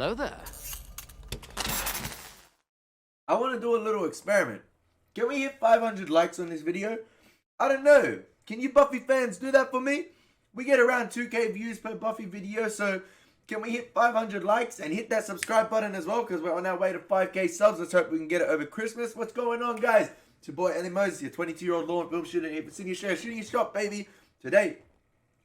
Hello there. I want to do a little experiment. Can we hit 500 likes on this video? I don't know. Can you Buffy fans do that for me? We get around 2k views per Buffy video, so can we hit 500 likes and hit that subscribe button as well? Because we're on our way to 5k subs. Let's hope we can get it over Christmas. What's going on, guys? It's your boy Elie Moses, your 22-year-old law and film shooter here for Senior Share, shooting your shot, baby. Today,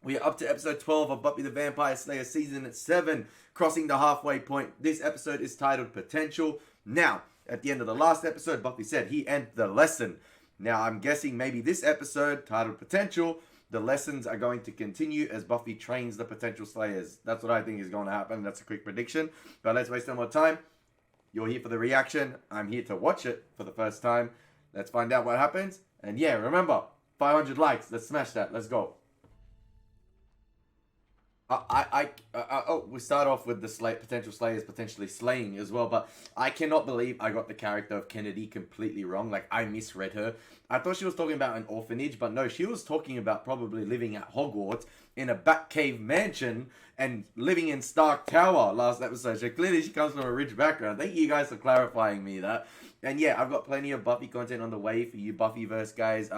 we are up to episode 12 of Buffy the Vampire Slayer season 7, crossing the halfway point. This episode is titled Potential. Now, at the end of the last episode, Buffy said he ended the lesson. Now, I'm guessing maybe this episode, titled Potential, the lessons are going to continue as Buffy trains the potential Slayers. That's what I think is going to happen. That's a quick prediction. But let's waste no more time. You're here for the reaction. I'm here to watch it for the first time. Let's find out what happens. And yeah, remember, 500 likes. Let's smash that. Let's go. We start off with the potential Slayers potentially slaying as well, but I cannot believe I got the character of Kennedy completely wrong. Like, I misread her. I thought she was talking about an orphanage, but no, she was talking about probably living at Hogwarts in a Batcave mansion and living in Stark Tower last episode. So clearly she comes from a rich background. Thank you guys for clarifying me that. And yeah, I've got plenty of Buffy content on the way for you Buffyverse guys.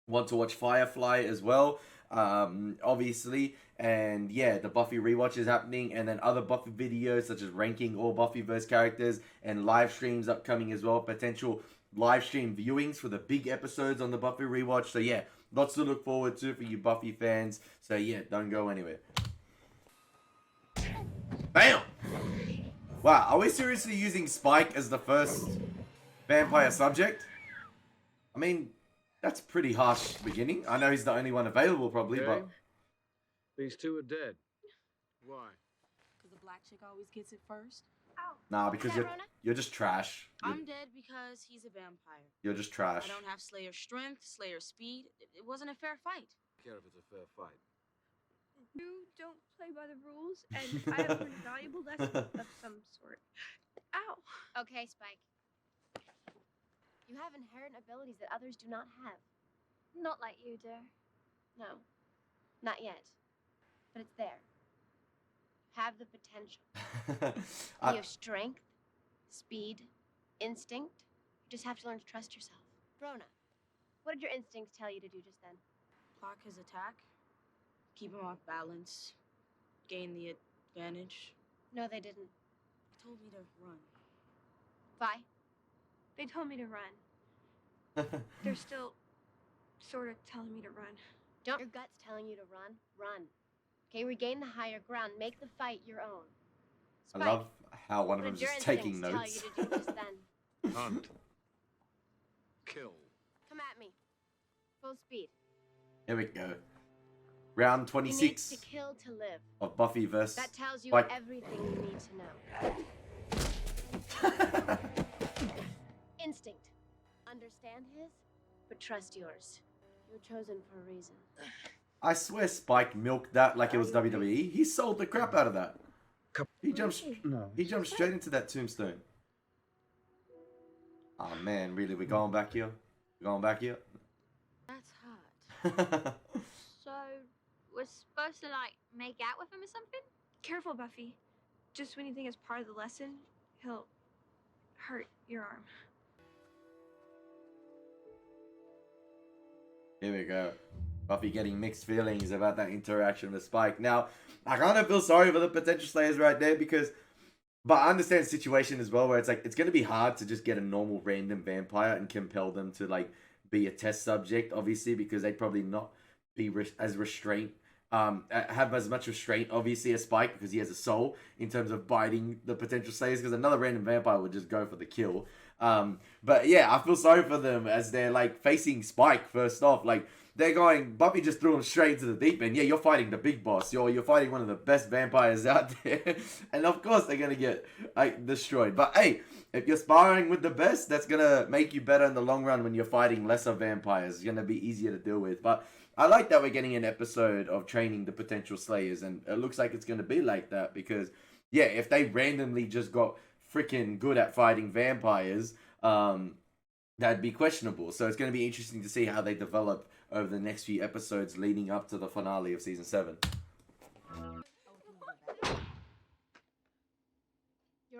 Want to watch Firefly as well, obviously. And yeah, the Buffy rewatch is happening, and then other Buffy videos such as ranking all Buffyverse characters and live streams upcoming as well. Potential live stream viewings for the big episodes on the Buffy rewatch. So yeah, lots to look forward to for you Buffy fans. So yeah, don't go anywhere. Bam! Wow, are we seriously using Spike as the first vampire subject? I mean, that's a pretty harsh beginning. I know he's the only one available probably, but... These two are dead. Why? Because the black chick always gets it first. Ow. Nah, because you're just trash. I'm dead because he's a vampire. You're just trash. I don't have Slayer strength, Slayer speed. It wasn't a fair fight. I don't care if it's a fair fight. You don't play by the rules, and I have learned valuable lessons of some sort. Ow. Okay, Spike. You have inherent abilities that others do not have. Not like you do. No, not yet. But it's there. Have the potential. You have strength, speed, instinct. You just have to learn to trust yourself. Rona, what did your instincts tell you to do just then? Block his attack, keep him off balance, gain the advantage. No, they didn't. They told me to run. Vi? They told me to run. They're still sort of telling me to run. Don't your guts telling you to run? Run. Okay, regain the higher ground. Make the fight your own. Spike, I love how one of what them did your is just taking instincts notes. tell you to do just then? Hunt. Kill. Come at me. Full speed. Here we go. Round You need 26 to kill to live. of Buffyverse. That tells you Spike. everything you need to know. Instinct. Understand his, but trust yours. You're chosen for a reason. I swear Spike milked that like it was WWE. He sold the crap out of that. He jumped straight into that tombstone. Oh man, really? We're going back here? We're going back here? That's hot. So, we're supposed to, like, make out with him or something? Careful, Buffy. Just when you think it's part of the lesson, he'll hurt your arm. Here we go. Buffy getting mixed feelings about that interaction with Spike. Now, I kind of feel sorry for the potential Slayers right there because... But I understand the situation as well where it's like, it's going to be hard to just get a normal random vampire and compel them to, like, be a test subject, obviously, because they'd probably not be as restraint... have as much restraint, obviously, as Spike, because he has a soul in terms of biting the potential Slayers, because another random vampire would just go for the kill. But yeah, I feel sorry for them as they're, like, facing Spike first off. Like, they're going, Buffy just threw him straight into the deep end. Yeah, you're fighting the big boss. You're fighting one of the best vampires out there. And of course, they're going to get, like, destroyed. But hey, if you're sparring with the best, that's going to make you better in the long run when you're fighting lesser vampires. It's going to be easier to deal with. But I like that we're getting an episode of training the potential Slayers. And it looks like it's going to be like that because, yeah, if they randomly just got freaking good at fighting vampires, that'd be questionable. So it's going to be interesting to see how they develop over the next few episodes leading up to the finale of season 7.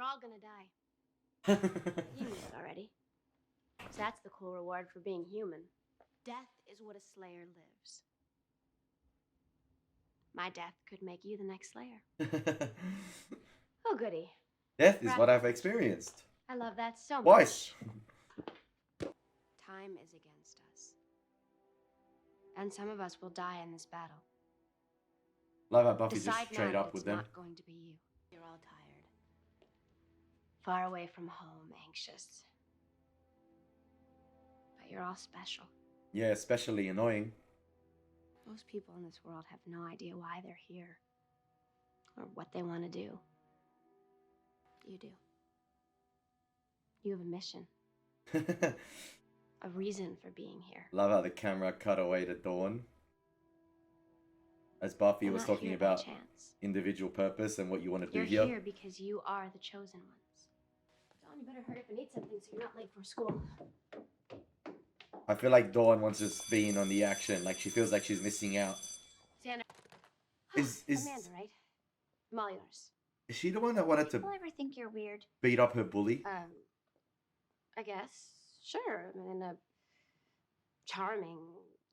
You're all gonna die. You knew it already. So that's the cool reward for being human. Death is what a Slayer lives. My death could make you the next Slayer. Oh, goody. Death is what I've experienced. I love that so much. Twice. Time is against us. And some of us will die in this battle. Love how Buffy Decide just straight now up that with it's them. not going to be you. You're all tired. Far away from home, anxious. But you're all special. Yeah, especially annoying. Most people in this world have no idea why they're here. Or what they want to do. You do. You have a mission. A reason for being here. Love how the camera cut away to Dawn. As Buffy You're was not talking here by about chance. individual purpose and what you want to do You're here. here because you are the chosen ones. Dawn, you better hurry up and eat something so you're not late for school. I feel like Dawn wants to be in on the action. Like she feels like she's missing out. Xander. Is Amanda, right? I'm all yours. is she the one that wanted to People ever think you're weird? beat up her bully? I guess. Sure. I mean, in a charming,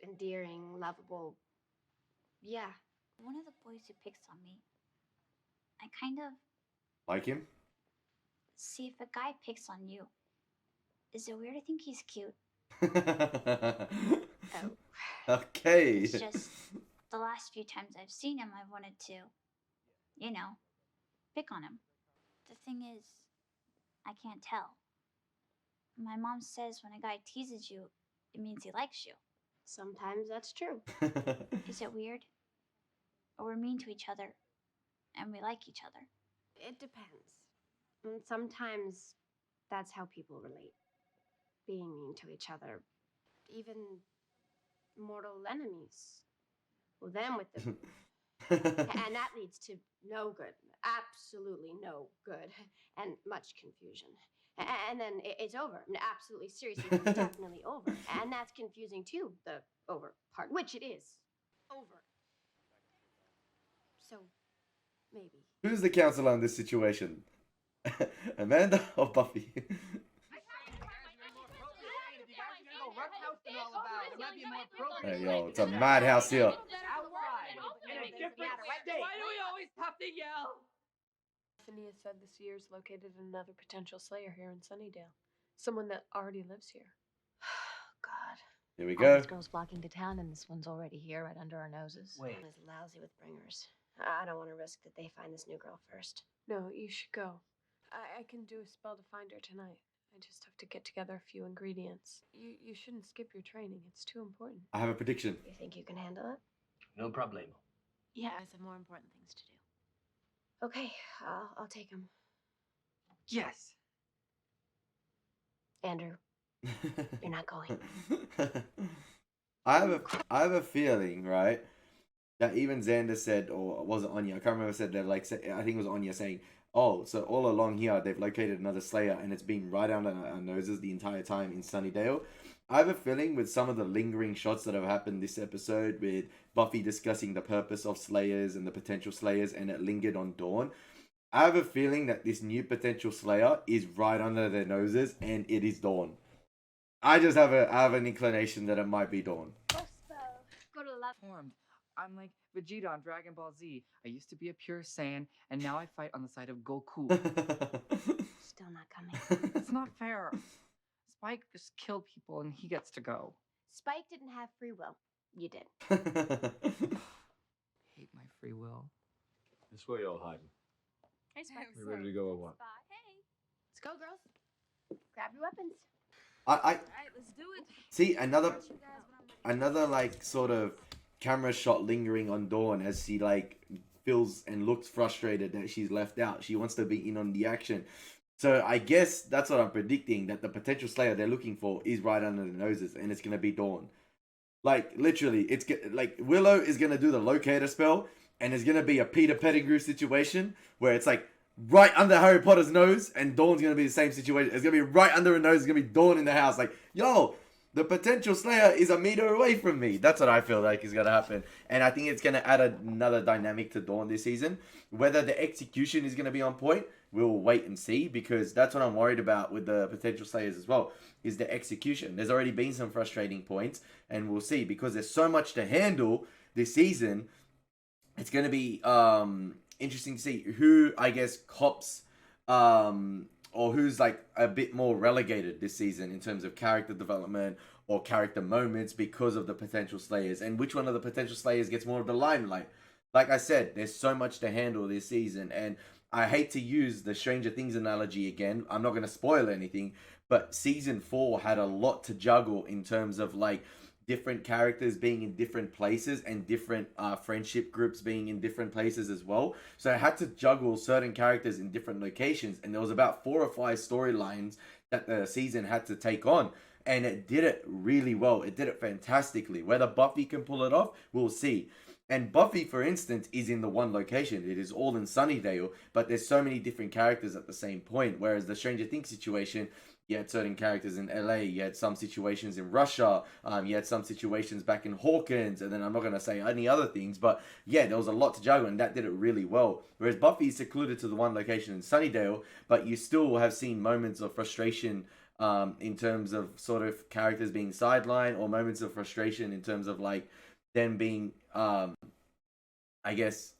endearing, lovable. Yeah. One of the boys who picks on me, I kind of Like him? see if a guy picks on you. Is it weird to think he's cute? Oh. Okay. It's just the last few times I've seen him, I've wanted to, pick on him. The thing is, I can't tell. My mom says when a guy teases you, it means he likes you. Sometimes that's true. Is it weird? Or we're mean to each other, and we like each other? It depends. And sometimes that's how people relate. Being mean to each other. Even mortal enemies. Well, them with the... And that leads to no good. Absolutely no good. And much confusion. And then it's over. Absolutely, seriously, it's definitely over. And that's confusing too, the over part, which it is. Over. So, maybe. Who's the counselor in this situation? Amanda or Buffy? Hey yo, it's a madhouse here. Why do we always have to yell? Phineas said the Seers located another potential Slayer here in Sunnydale. Someone that already lives here. God. Here we All go. these girls flocking to town, and this one's already here, right under our noses. Wait. Is lousy with bringers. I don't want to risk that they find this new girl first. No, you should go. I can do a spell to find her tonight. I just have to get together a few ingredients. You shouldn't skip your training. It's too important. I have a prediction. You think you can handle it? No problemo. Yeah, I have more important things to do. Okay, I'll take him. Yes. Andrew, you're not going. I have a feeling, right, that even Xander said, or was it Anya? I can't remember. Said that, like, I think it was Anya saying, "Oh, so all along here they've located another Slayer, and it's been right under our noses the entire time in Sunnydale." I have a feeling with some of the lingering shots that have happened this episode, with Buffy discussing the purpose of Slayers and the potential Slayers, and it lingered on Dawn. I have a feeling that this new potential Slayer is right under their noses, and it is Dawn. I just have an inclination that it might be Dawn. Go to the left. Formed. I'm like Vegeta on Dragon Ball Z. I used to be a pure Saiyan, and now I fight on the side of Goku. Still not coming. It's not fair. Spike just killed people, and he gets to go. Spike didn't have free will. You did. Hate my free will. This way y'all hiding. Hey, Spike. We ready to go or what? Hey. Let's go, girls. Grab your weapons. I Alright, let's do it. see another like sort of camera shot lingering on Dawn as she like feels and looks frustrated that she's left out. She wants to be in on the action. So I guess that's what I'm predicting, that the potential Slayer they're looking for is right under their noses, and it's gonna be Dawn. Like literally, like Willow is gonna do the locator spell, and it's gonna be a Peter Pettigrew situation where it's like right under Harry Potter's nose, and Dawn's gonna be the same situation. It's gonna be right under her nose. It's gonna be Dawn in the house. Like, yo, the potential Slayer is a meter away from me. That's what I feel like is going to happen. And I think it's going to add another dynamic to Dawn this season. Whether the execution is going to be on point, we'll wait and see, because that's what I'm worried about with the potential Slayers as well, is the execution. There's already been some frustrating points, and we'll see, because there's so much to handle this season. It's going to be interesting to see who, I guess, cops or who's like a bit more relegated this season in terms of character development or character moments because of the potential Slayers, and which one of the potential Slayers gets more of the limelight. Like I said, there's so much to handle this season, and I hate to use the Stranger Things analogy again. I'm not going to spoil anything, but season 4 had a lot to juggle in terms of like different characters being in different places and different friendship groups being in different places as well. So I had to juggle certain characters in different locations, and there was about 4 or 5 storylines that the season had to take on, and it did it really well. It did it fantastically. Whether Buffy can pull it off, we'll see. And Buffy, for instance, is in the one location. It is all in Sunnydale, but there's so many different characters at the same point. Whereas the Stranger Things situation, you had certain characters in LA, you had some situations in Russia, you had some situations back in Hawkins, and then I'm not going to say any other things, but yeah, there was a lot to juggle, and that did it really well. Whereas Buffy is secluded to the one location in Sunnydale, but you still have seen moments of frustration in terms of sort of characters being sidelined, or moments of frustration in terms of like them being, I guess,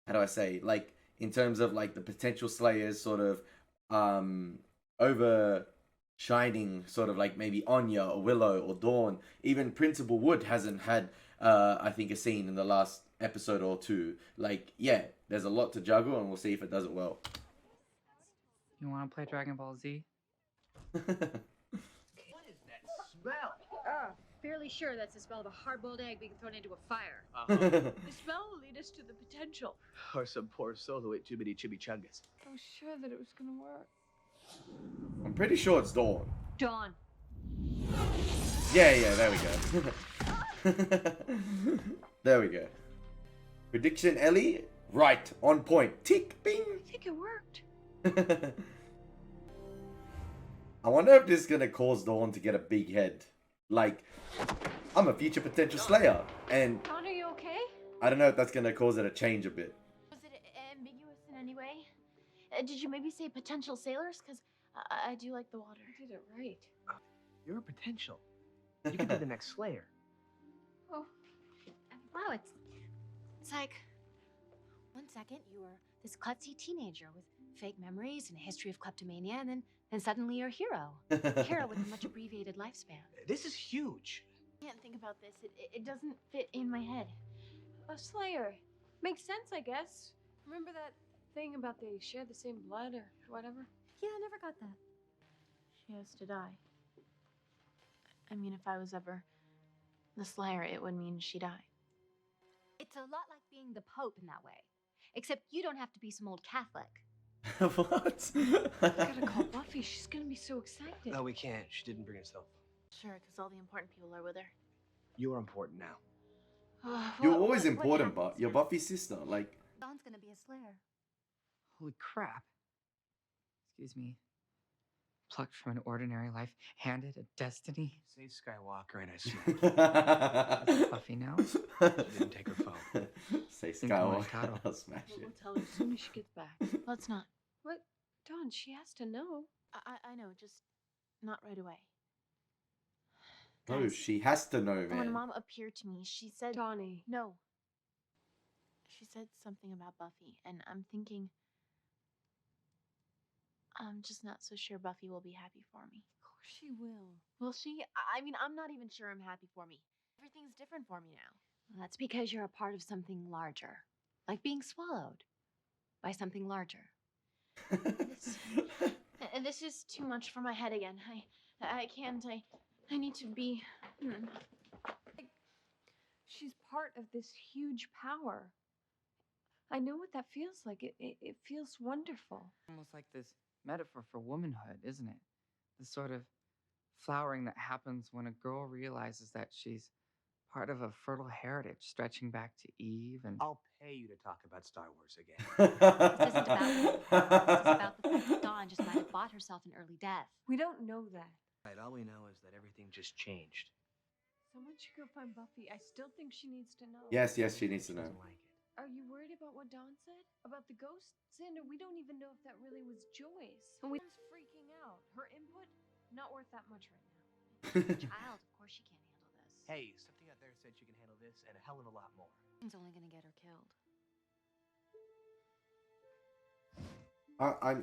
how do I say, like in terms of like the potential Slayers sort of overshining sort of like maybe Anya or Willow or Dawn. Even Principal Wood hasn't had I think a scene in the last episode or 2. Like, yeah, there's a lot to juggle, and we'll see if it does it well. You want to play Dragon Ball Z? What is that smell? Fairly sure that's the smell of a hard-boiled egg being thrown into a fire. The smell will lead us to the potential. Or some poor soul who ate too many chimichangas. I was sure that it was gonna work. I'm pretty sure it's Dawn. Dawn. Yeah, there we go. There we go. Prediction, Ellie? Right, on point. Tick, bing. I think it worked. I wonder if this is going to cause Dawn to get a big head. Like, I'm a future potential Slayer, and Dawn, are you okay? I don't know if that's going to cause it to change a bit. Was it ambiguous in any way? Did you maybe say potential sailors? Because I do like the water. You did it right. You're a potential. You could be the next Slayer. Oh, Wow, it's like, one second you were this klutzy teenager with fake memories and a history of kleptomania, and then suddenly you're a hero. A hero with a much abbreviated lifespan. This is huge. I can't think about this. It doesn't fit in my head. A Slayer. Makes sense, I guess. Remember that thing about they share the same blood or whatever? Yeah, I never got that. She has to die. I mean, if I was ever the Slayer, it would mean she died. it's a lot like being the Pope in that way. Except you don't have to be some old Catholic. What? I gotta call Buffy. She's gonna be so excited. No, we can't. She didn't bring herself. Sure, because all the important people are with her. You're important now. You're always important, but you're Buffy's sister. Like, Dawn's gonna be a Slayer. Holy crap. Excuse me. Plucked from an ordinary life, handed a destiny. Say Skywalker and I smack you. Buffy now? She didn't take her phone. say Cinco Skywalker, Mercado. I'll smash We'll it. tell her as soon as she gets back. Let's not. What? Dawn, she has to know. I know, just not right away. No, Guys, she has to know, when man. Mom appeared to me, she said... Donnie. No. She said something about Buffy, and I'm thinking... I'm just not so sure Buffy will be happy for me. Of course she will. Will she? I mean, I'm not even sure I'm happy for me. Everything's different for me now. Well, that's because you're a part of something larger. Like being swallowed by something larger. And this is too much for my head again. I can't. I need to be... She's part of this huge power. I know what that feels like. It feels wonderful. Almost like this metaphor for womanhood, isn't it? The sort of flowering that happens when a girl realizes that she's part of a fertile heritage stretching back to Eve and... I'll pay you to talk about Star Wars again. This isn't about the fact that Dawn just might have bought herself an early death. We don't know that. Right, all we know is that everything just changed. Someone should go find Buffy. I still think she needs to know. Yes, she needs to know. Doesn't like it. Are you worried about what Dawn said? About the ghost? Xander, we don't even know if that really was Joyce. And we're freaking out. Her input, not worth that much right now. Child, of course she can't handle this. Hey, something out there said she can handle this and a hell of a lot more. It's only gonna get her killed.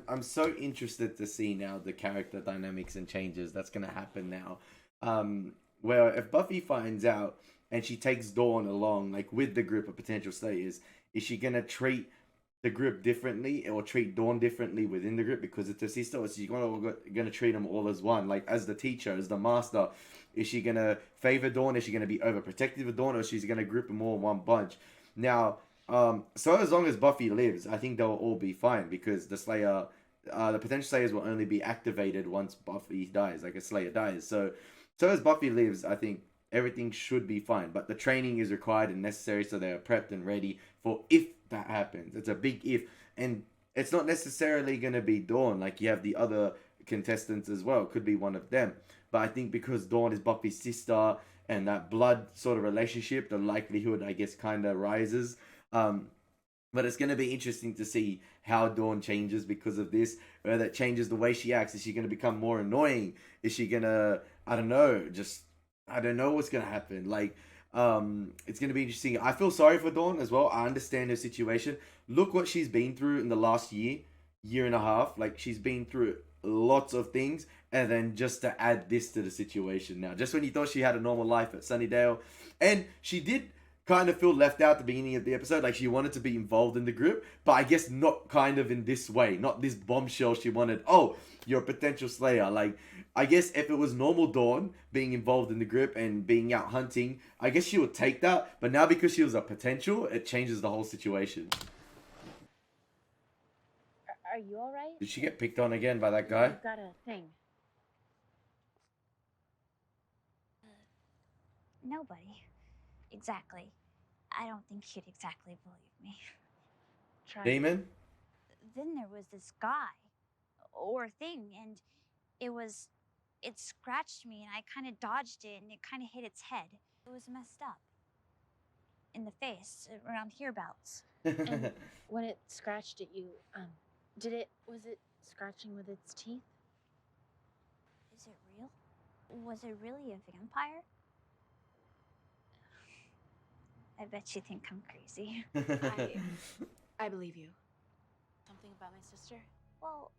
I'm so interested to see now the character dynamics and changes that's gonna happen now. Where if Buffy finds out and she takes Dawn along, like with the group of potential Slayers, is she gonna treat the group differently or treat Dawn differently within the group because it's her sister, or is she gonna treat them all as one? Like as the teacher, as the master, is she gonna favor Dawn? Is she gonna be overprotective of Dawn, or is she gonna group them all in one bunch? Now, so as long as Buffy lives, I think they'll all be fine because the Slayer, the potential Slayers will only be activated once Buffy dies, like a Slayer dies. So as Buffy lives, I think everything should be fine. But the training is required and necessary, so they are prepped and ready for if that happens. It's a big if, and it's not necessarily going to be Dawn. Like you have the other contestants as well. It could be one of them. But I think because Dawn is Buffy's sister and that blood sort of relationship, the likelihood, I guess, kind of rises. But it's going to be interesting to see how Dawn changes because of this. Whether that changes the way she acts. Is she going to become more annoying? Is she going to, I don't know, I don't know what's going to happen. Like, it's going to be interesting. I feel sorry for Dawn as well. I understand her situation. Look what she's been through in the last year and a half. Like, she's been through lots of things. And then just to add this to the situation now. Just when you thought she had a normal life at Sunnydale. And she did kind of feel left out at the beginning of the episode. Like, she wanted to be involved in the group. But I guess not kind of in this way. Not this bombshell she wanted. Oh, you're a potential Slayer. Like, I guess if it was normal Dawn being involved in the group and being out hunting, I guess she would take that. But now because she was a potential, it changes the whole situation. Are you alright? Did she get picked on again by that guy? I've got a thing. Nobody. Exactly. I don't think she'd exactly believe me. Try. Demon? Then there was this guy or thing, and it scratched me, and I kind of dodged it, and it kind of hit its head. It was messed up in the face, around hereabouts. And when it scratched at you, was it scratching with its teeth? Is it real? Was it really a vampire? I bet you think I'm crazy. I believe you. Something about my sister? Well,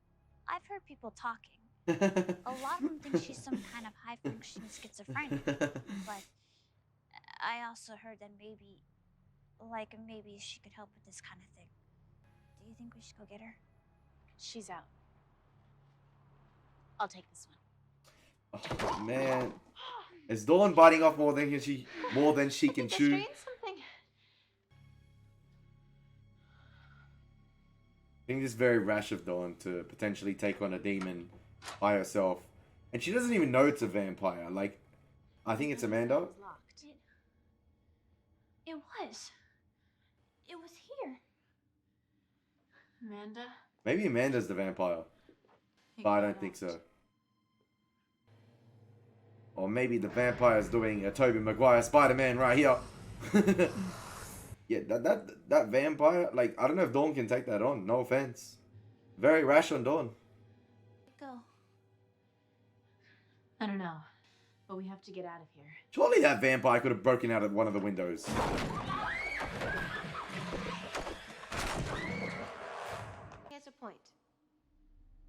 I've heard people talking. A lot of them think she's some kind of high-functioning schizophrenic. But I also heard that maybe she could help with this kind of thing. Do you think we should go get her? She's out. I'll take this one. Oh, man. Is Dawn biting off more than she can chew? Something. I think it's very rash of Dawn to potentially take on a demon by herself. And she doesn't even know it's a vampire. Like, I think it's Amanda. It was locked. It was. It was here. Amanda? Maybe Amanda's the vampire. But I don't think so. Or maybe the vampire's doing a Tobey Maguire Spider-Man right here. Yeah, that vampire, like, I don't know if Dawn can take that on. No offense. Very rash on Dawn. Go. I don't know, but we have to get out of here. Surely that vampire could have broken out of one of the windows. He has a point.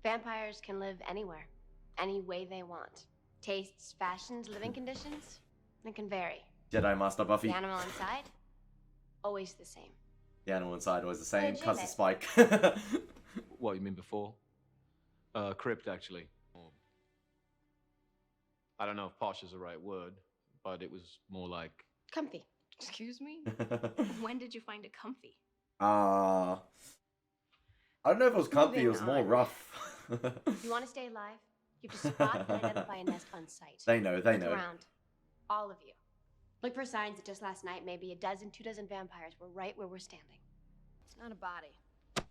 Vampires can live anywhere, any way they want. Tastes, fashions, living conditions, it can vary. Jedi Master Buffy. The animal inside, always the same. The animal inside was the same. Where'd you Cuss the live? spike. What, you mean before? Crypt, actually. I don't know if posh is the right word, but it was more like... Comfy. Excuse me? When did you find it comfy? I don't know if it was comfy, it was Moving more on. rough. You want to stay alive? You have to spot and identify a nest on sight. They know, they Look know. around. All of you. Look for signs that just last night maybe 2 dozen vampires were right where we're standing. It's not a body.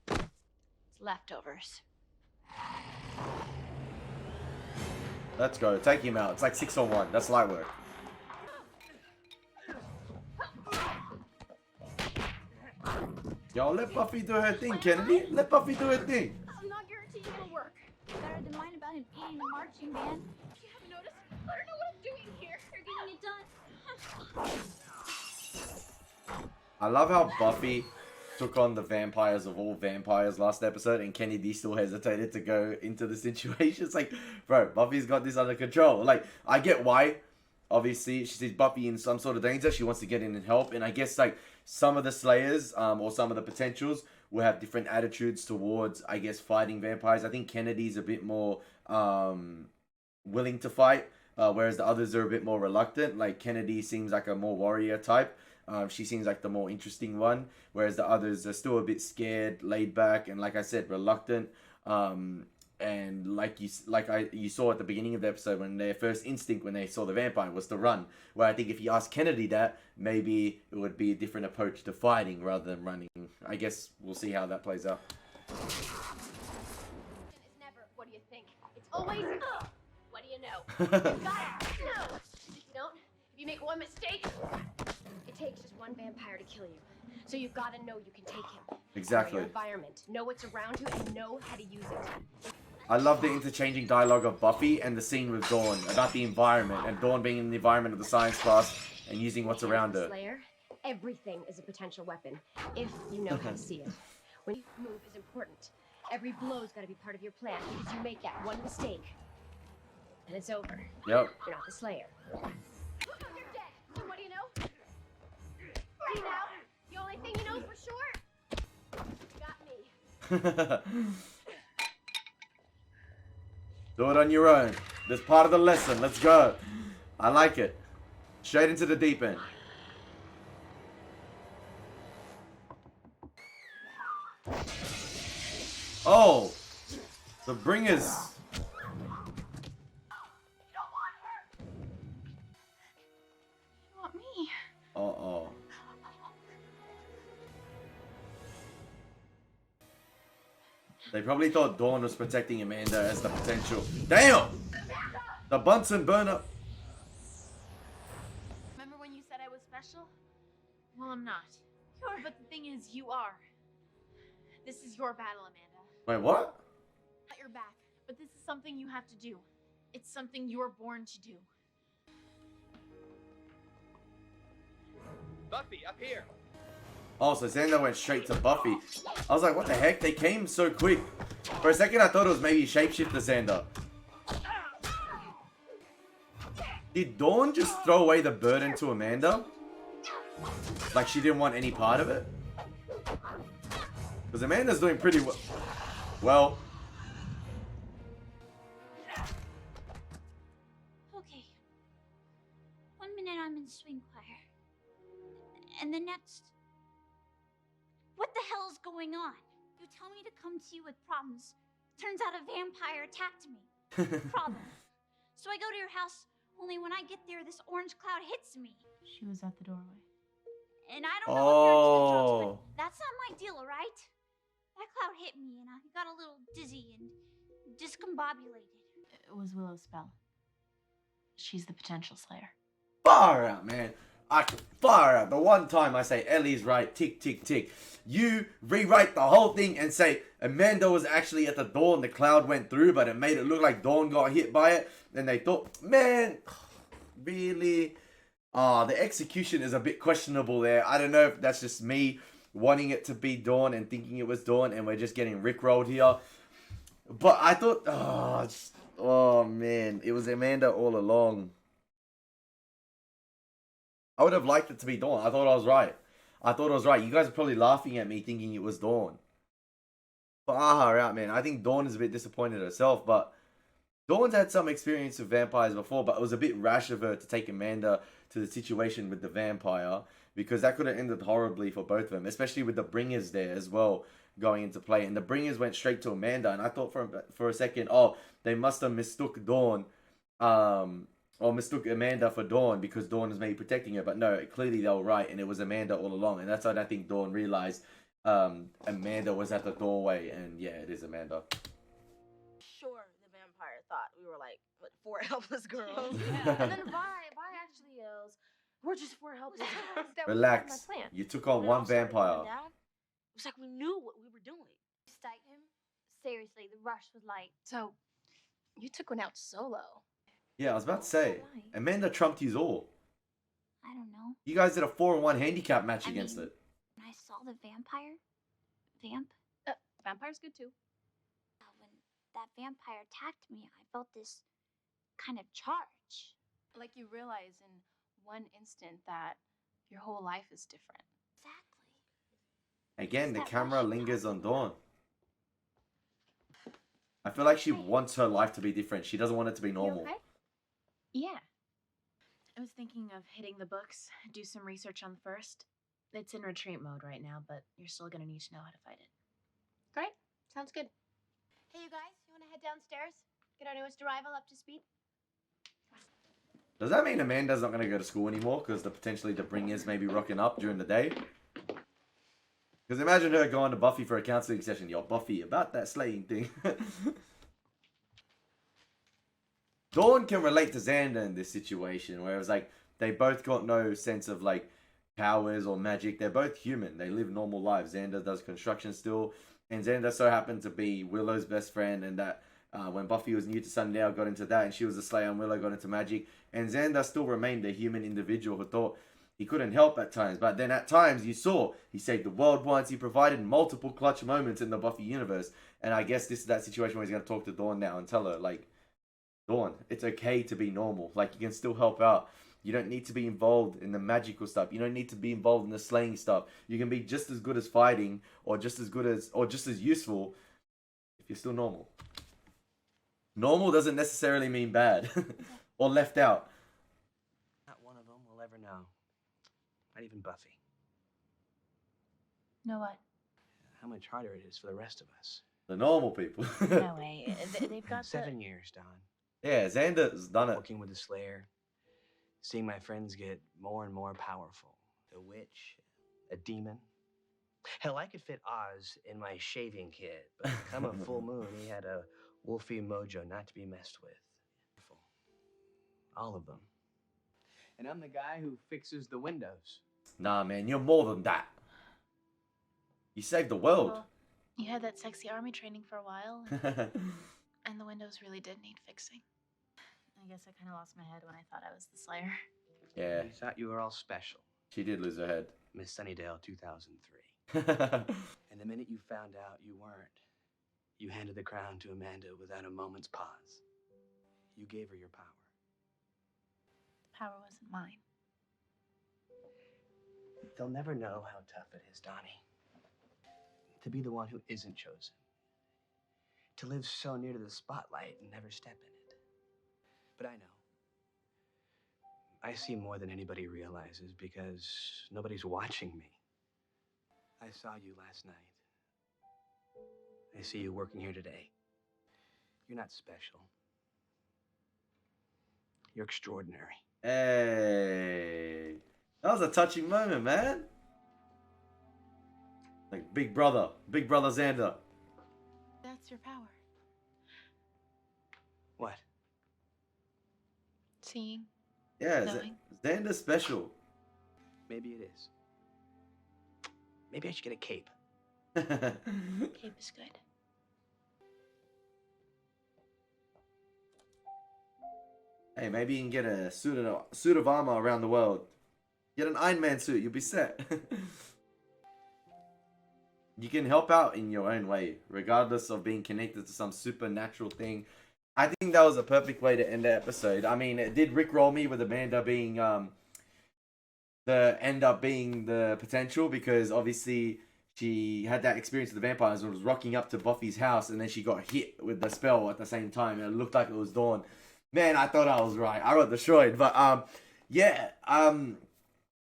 It's leftovers. Let's go. Take him out. It's like 6-on-1. That's light work. Yo, let Buffy do her thing, Kennedy. Let Buffy do her thing. I'm not guaranteeing it'll work. Better than mine about him eating the marching band. If you haven't noticed, I don't know what I'm doing here. You're getting it done. I love how Buffy took on the vampires of all vampires last episode, and Kennedy still hesitated to go into the situation. It's like, bro, Buffy's got this under control. Like, I get why. Obviously, she sees Buffy in some sort of danger. She wants to get in and help. And I guess, like, some of the Slayers, or some of the potentials will have different attitudes towards, I guess, fighting vampires. I think Kennedy's a bit more willing to fight, whereas the others are a bit more reluctant. Like, Kennedy seems like a more warrior type. She seems like the more interesting one, whereas the others are still a bit scared, laid back, and like I said, reluctant. And like you saw at the beginning of the episode, when their first instinct when they saw the vampire was to run. Where I think if you ask Kennedy that, maybe it would be a different approach to fighting rather than running. I guess we'll see how that plays out. It's never, what do you think? It's always, what do you know? You got it. No. If you don't, if you make one mistake, it takes just one vampire to kill you. So you've got to know you can take him. Exactly. Know your environment, know what's around you, and know how to use it. I love the interchanging dialogue of Buffy and the scene with Dawn about the environment, and Dawn being in the environment of the science class and using what's around her. Slayer, everything is a potential weapon if you know how to see it. When you move is important. Every blow's got to be part of your plan, because you make that one mistake, and it's over. Yep. You're not the Slayer. You're dead. So what do you know? Right now, the only thing you know for sure, you got me. Do it on your own. That's part of the lesson. Let's go. I like it. Straight into the deep end. Oh, the bringers. You don't want her. You want me. Uh-oh. They probably thought Dawn was protecting Amanda as the potential. Damn! The Bunsen burner. Remember when you said I was special? Well, I'm not. But the thing is, you are. This is your battle, Amanda. Wait, what? Not your back, but this is something you have to do. It's something you're born to do. Buffy, up here. Oh, so Xander went straight to Buffy. I was like, what the heck? They came so quick. For a second, I thought it was maybe Shapeshifter Xander. Did Dawn just throw away the burden to Amanda? Like she didn't want any part of it? Because Amanda's doing pretty well. Okay. 1 minute I'm in swing choir. And the next... What the hell is going on? You tell me to come to you with problems. Turns out a vampire attacked me. Problem. So I go to your house, only when I get there, this orange cloud hits me. She was at the doorway. And I don't know if you're into drugs, but that's not my deal, right? That cloud hit me, and I got a little dizzy and discombobulated. It was Willow's spell. She's the potential Slayer. Far out, man. Far out. The one time I say Ellie's right, tick, tick, tick. You rewrite the whole thing and say Amanda was actually at the door and the cloud went through, but it made it look like Dawn got hit by it. Then they thought, man, really? The execution is a bit questionable there. I don't know if that's just me wanting it to be Dawn and thinking it was Dawn and we're just getting rickrolled here. But I thought, oh man, it was Amanda all along. I would have liked it to be Dawn. I thought I was right. You guys are probably laughing at me thinking it was Dawn. Far out, man. I think Dawn is a bit disappointed herself, but Dawn's had some experience with vampires before, but it was a bit rash of her to take Amanda to the situation with the vampire, because that could have ended horribly for both of them, especially with the bringers there as well going into play. And the bringers went straight to Amanda, and I thought for a second, oh, they must have mistook Dawn, or mistook Amanda for Dawn because Dawn was maybe protecting her. But no, clearly they were right, and it was Amanda all along. And that's when I think Dawn realized Amanda was at the doorway, and yeah, it is Amanda. Sure, the vampire thought we were were like, what, 4 helpless girls. Yeah. And then Vi actually yells, "We're just 4 helpless girls." That was Relax. my plan. You took on When it one all started going vampire. down, it was like we knew what we were doing. Seriously, the rush was like. So, you took one out solo. Yeah, I was about to say. Amanda trumped you all. I don't know. You guys did a 4-on-1 handicap match I against mean, it. When I saw the vampire, Vampire's good too. when that vampire attacked me, I felt this kind of charge. Like you realize in one instant that your whole life is different. Exactly. Again, the That camera rush lingers on talking Dawn. I feel like she wants her life to be different. She doesn't want it to be normal. Okay? Yeah. I was thinking of hitting the books, do some research on the first. It's in retreat mode right now, but you're still gonna need to know how to fight it. Great. Sounds good. Hey, you guys, you want to head downstairs? Get our newest arrival up to speed? Does that mean Amanda's not going to go to school anymore because potentially the bringers may be rocking up during the day? Because imagine her going to Buffy for a counseling session. Yo, Buffy, about that slaying thing. Dawn can relate to Xander in this situation, where it's like they both got no sense of like powers or magic. They're both human. They live normal lives. Xander does construction still, and Xander so happened to be Willow's best friend, and that when Buffy was new to Sunnydale, got into that, and she was a Slayer, and Willow got into magic, and Xander still remained a human individual who thought he couldn't help at times, but then at times you saw he saved the world once. He provided multiple clutch moments in the Buffy universe, and I guess this is that situation where he's gonna talk to Dawn now and tell her like, Dawn, it's okay to be normal. Like, you can still help out. You don't need to be involved in the magical stuff. You don't need to be involved in the slaying stuff. You can be just as good as fighting, or just as good as, or just as useful if you're still normal. Normal doesn't necessarily mean bad or left out. Not one of them will ever know. Not even Buffy. Know what? How much harder it is for the rest of us. The normal people. No way. They've got 7 years, Don. Yeah, Xander's done it. Working with the Slayer, seeing my friends get more and more powerful. A witch, a demon. Hell, I could fit Oz in my shaving kit, but come a full moon, he had a wolfy mojo not to be messed with. All of them. And I'm the guy who fixes the windows. Nah, man, you're more than that. You saved the world. Well, you had that sexy army training for a while, and the windows really did need fixing. I guess I kind of lost my head when I thought I was the Slayer. Yeah. You thought you were all special. She did lose her head. Miss Sunnydale 2003. And the minute you found out you weren't, you handed the crown to Amanda without a moment's pause. You gave her your power. The power wasn't mine. They'll never know how tough it is, Donnie. To be the one who isn't chosen. To live so near to the spotlight and never step in it. But I know. I see more than anybody realizes because nobody's watching me. I saw you last night. I see you working here today. You're not special. You're extraordinary. Hey. That was a touching moment, man. Like Big Brother Xander. That's your power. What? Seeing. Yeah, Knowing. Xander's special. Maybe it is. Maybe I should get a cape. Cape is good. Hey, maybe you can get a suit of armor around the world. Get an Iron Man suit, you'll be set. You can help out in your own way, regardless of being connected to some supernatural thing. I think that was a perfect way to end the episode. I mean, it did rickroll me with Amanda being the potential, because obviously she had that experience with the vampires and was rocking up to Buffy's house, and then she got hit with the spell at the same time, and it looked like it was Dawn. Man, I thought I was right. I got destroyed. But I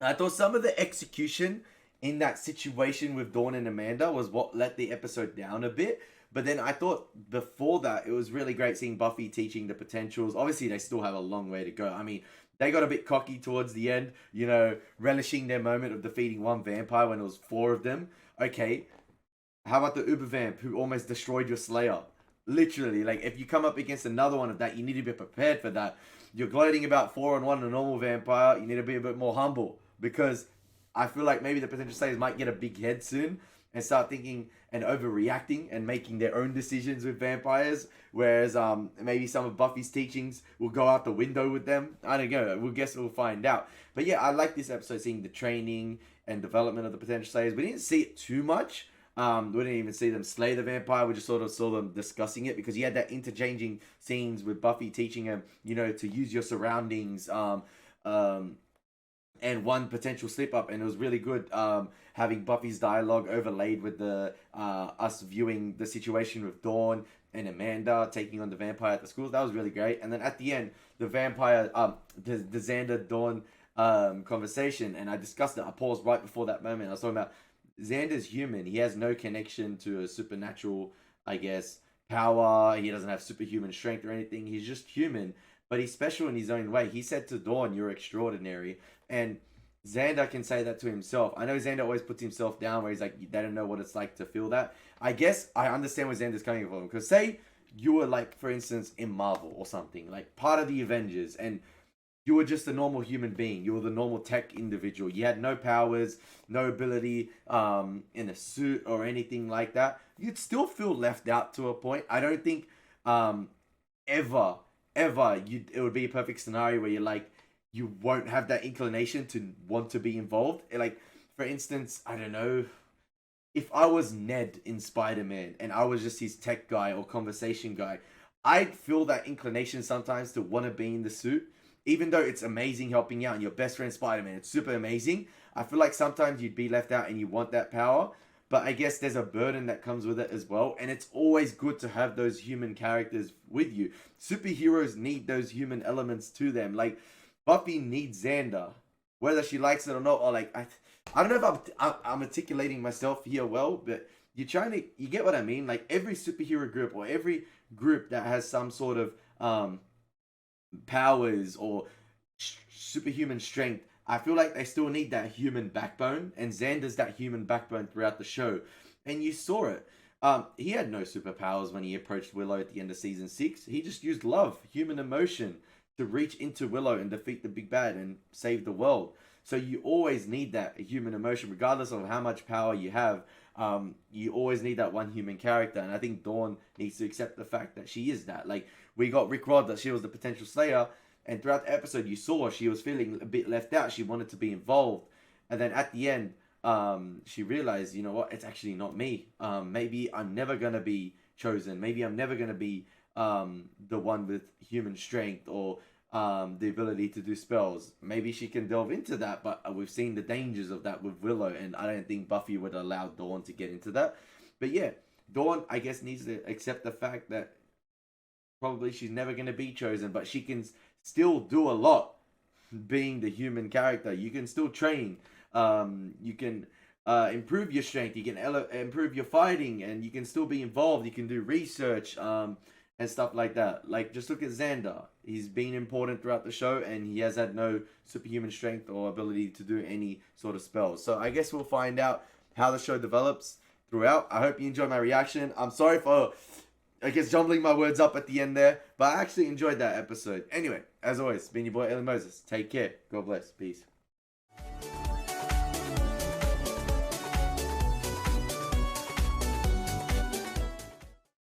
thought some of the execution in that situation with Dawn and Amanda was what let the episode down a bit. But then I thought before that, it was really great seeing Buffy teaching the potentials. Obviously, they still have a long way to go. I mean, they got a bit cocky towards the end, you know, relishing their moment of defeating one vampire when it was 4 of them. Okay, how about the Uber Vamp who almost destroyed your Slayer? Literally, like if you come up against another one of that, you need to be prepared for that. You're gloating about 4-on-1 a normal vampire. You need to be a bit more humble, because I feel like maybe the potential slayers might get a big head soon and start thinking and overreacting and making their own decisions with vampires. Whereas maybe some of Buffy's teachings will go out the window with them. I don't know. We'll find out. But yeah, I like this episode, seeing the training and development of the potential slayers. We didn't see it too much. We didn't even see them slay the vampire. We just sort of saw them discussing it, because you had that interchanging scenes with Buffy teaching him, to use your surroundings, and one potential slip up, and it was really good having Buffy's dialogue overlaid with the us viewing the situation with Dawn and Amanda taking on the vampire at the school. That was really great. And then at the end, the vampire, the Xander Dawn conversation, and I discussed it. I paused right before that moment. I was talking about Xander's human. He has no connection to a supernatural, I guess, power. He doesn't have superhuman strength or anything. He's just human, but he's special in his own way. He said to Dawn, "You're extraordinary." And Xander can say that to himself. I know Xander always puts himself down, where he's like, they don't know what it's like to feel that. I guess I understand where Xander's coming from. Because say you were like, for instance, in Marvel or something, like part of the Avengers, and you were just a normal human being. You were the normal tech individual. You had no powers, no ability in a suit or anything like that. You'd still feel left out to a point. I don't think ever it would be a perfect scenario where you're like, you won't have that inclination to want to be involved. Like, for instance, I don't know, if I was Ned in Spider-Man and I was just his tech guy or conversation guy, I'd feel that inclination sometimes to want to be in the suit. Even though it's amazing helping out and your best friend Spider-Man, it's super amazing, I feel like sometimes you'd be left out and you want that power. But I guess there's a burden that comes with it as well. And it's always good to have those human characters with you. Superheroes need those human elements to them. Like, Buffy needs Xander, whether she likes it or not. Or like, I don't know if I'm articulating myself here well, but you get what I mean? Like, every superhero group or every group that has some sort of powers or superhuman strength, I feel like they still need that human backbone, and Xander's that human backbone throughout the show, and you saw it. He had no superpowers when he approached Willow at the end of season 6. He just used love, human emotion, to reach into Willow and defeat the big bad and save the world. So you always need that human emotion, regardless of how much power you have. You always need that one human character, and I think Dawn needs to accept the fact that she is that. Like, we got Rick Rod, that she was the potential slayer, and throughout the episode you saw she was feeling a bit left out. She wanted to be involved, and then at the end she realized, you know what, it's actually not me. Maybe I'm never gonna be chosen. Maybe I'm never gonna be the one with human strength or the ability to do spells. Maybe she can delve into that, but we've seen the dangers of that with Willow, and I don't think Buffy would allow Dawn to get into that. But yeah, Dawn, I guess, needs to accept the fact that probably she's never going to be chosen, but she can still do a lot being the human character. You can still train. You can improve your strength. You can improve your fighting, and you can still be involved. You can do research and stuff like that. Like, just look at Xander. He's been important throughout the show, and he has had no superhuman strength or ability to do any sort of spells. So I guess we'll find out how the show develops throughout. I hope you enjoyed my reaction. I'm sorry for, I guess, jumbling my words up at the end there, but I actually enjoyed that episode. Anyway, as always, been your boy Elie Moses. Take care. God bless. Peace.